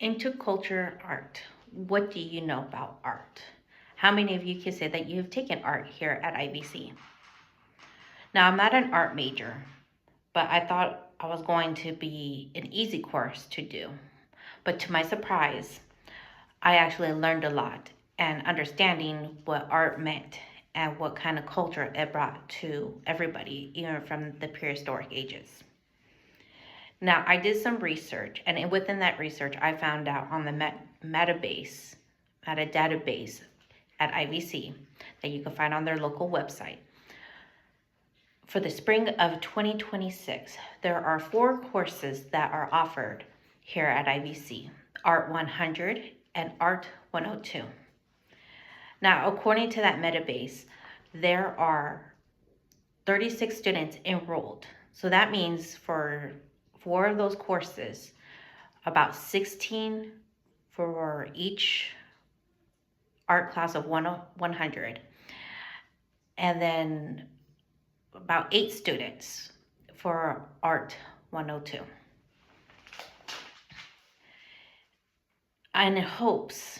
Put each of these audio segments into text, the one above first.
Interculture art. What do you know about art? How many of you can say that you've taken art here at IBC? Now, I'm not an art major, but I thought I was going to be an easy course to do. But to my surprise, I actually learned a lot and understanding what art meant and what kind of culture it brought to everybody, even from the prehistoric ages. Now, I did some research, and within that research, I found out on the database at IVC that you can find on their local website. For the spring of 2026, there are 4 courses that are offered here at IVC, Art 100 and Art 102. Now, according to that database, there are 36 students enrolled. So that means for 4 of those courses, about 16 for each art class of 100, and then about 8 students for Art 102. In hopes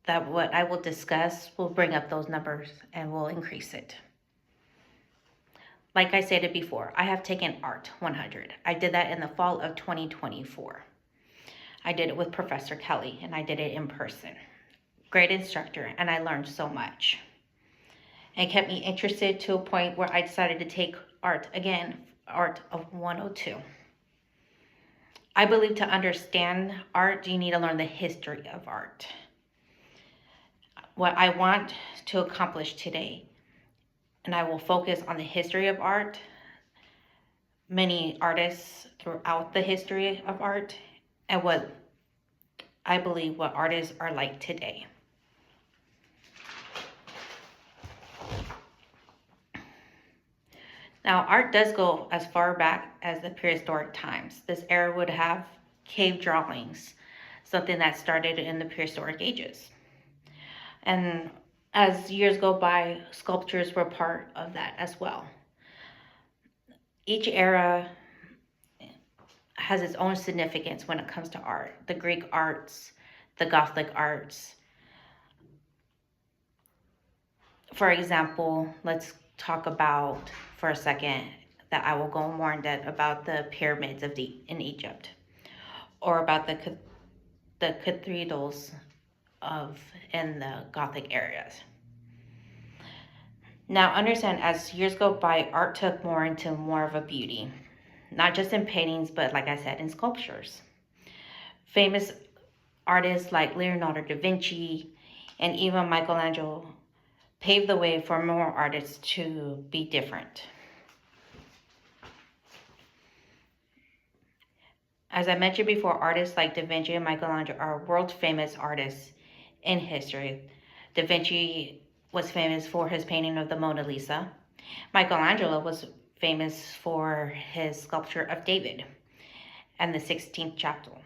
that what I will discuss will bring up those numbers and will increase it. Like I stated before, I have taken Art 100. I did that in the fall of 2024. I did it with Professor Kelly, and I did it in person. Great instructor, and I learned so much. It kept me interested to a point where I decided to take art again, Art of 102. I believe to understand art, you need to learn the history of art. What I want to accomplish today, and I will focus on the history of art, many artists throughout the history of art, and what I believe what artists are like today. Now, art does go as far back as the prehistoric times. This era would have cave drawings, something that started in the prehistoric ages. And as years go by, sculptures were part of that as well. Each era has its own significance when it comes to art. The Greek arts, the Gothic arts. For example, let's talk about for a second that I will go more in depth about the pyramids in Egypt, or about the cathedrals in the Gothic areas. Now, understand, as years go by, art took more of a beauty, not just in paintings, but like I said, in sculptures. Famous artists like Leonardo da Vinci and even Michelangelo paved the way for more artists to be different. As I mentioned before, artists like Da Vinci and Michelangelo are world famous artists in history. Da Vinci was famous for his painting of the Mona Lisa. Michelangelo was famous for his sculpture of David and the Sistine Chapel.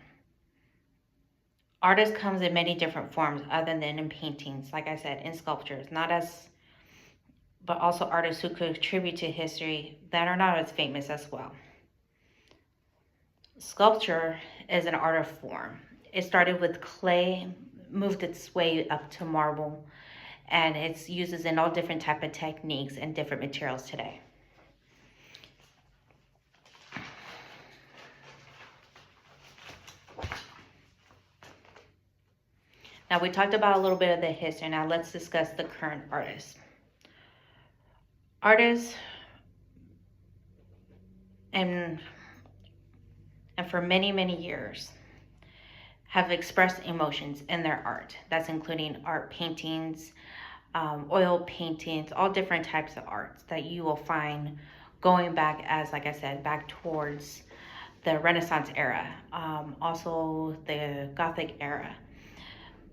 Artist comes in many different forms other than in paintings, like I said, in sculptures, but also artists who contribute to history that are not as famous as well. Sculpture is an art of form. It started with clay, moved its way up to marble, and it's uses in all different type of techniques and different materials today. Now, we talked about a little bit of the history. Now let's discuss the current artists. Artists and for many, many years have expressed emotions in their art. That's including art paintings, oil paintings, all different types of arts that you will find going back, as like I said, back towards the Renaissance era, also the Gothic era.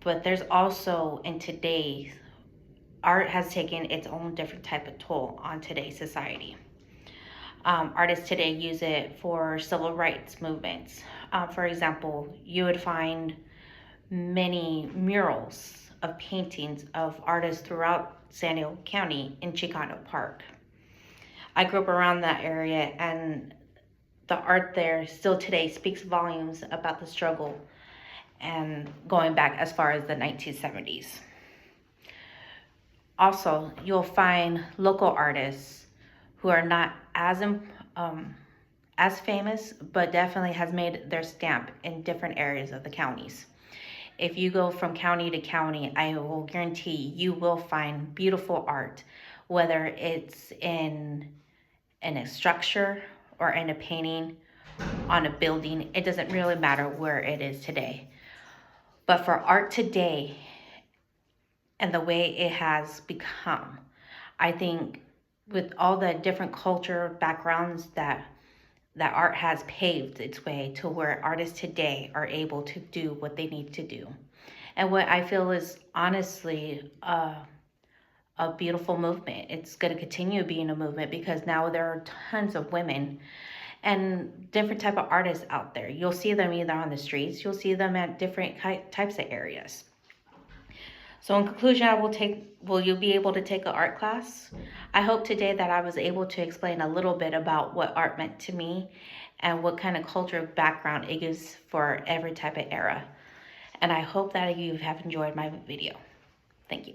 But there's also, in today's, art has taken its own different type of toll on today's society. Artists today use it for civil rights movements. For example, you would find many murals of paintings of artists throughout San Diego County in Chicano Park. I grew up around that area, and the art there still today speaks volumes about the struggle and going back as far as the 1970s. Also, you'll find local artists who are not as famous, but definitely has made their stamp in different areas of the counties. If you go from county to county, I will guarantee you will find beautiful art, whether it's in a structure or in a painting, on a building. It doesn't really matter where it is today. But for art today and the way it has become, I think with all the different culture backgrounds that art has paved its way to where artists today are able to do what they need to do. And what I feel is honestly a beautiful movement. It's going to continue being a movement because now there are tons of women and different type of artists out there. You'll see them either on the streets, you'll see them at different types of areas. So in conclusion, will you be able to take an art class? I hope today that I was able to explain a little bit about what art meant to me and what kind of cultural background it gives for every type of era. And I hope that you have enjoyed my video. Thank you.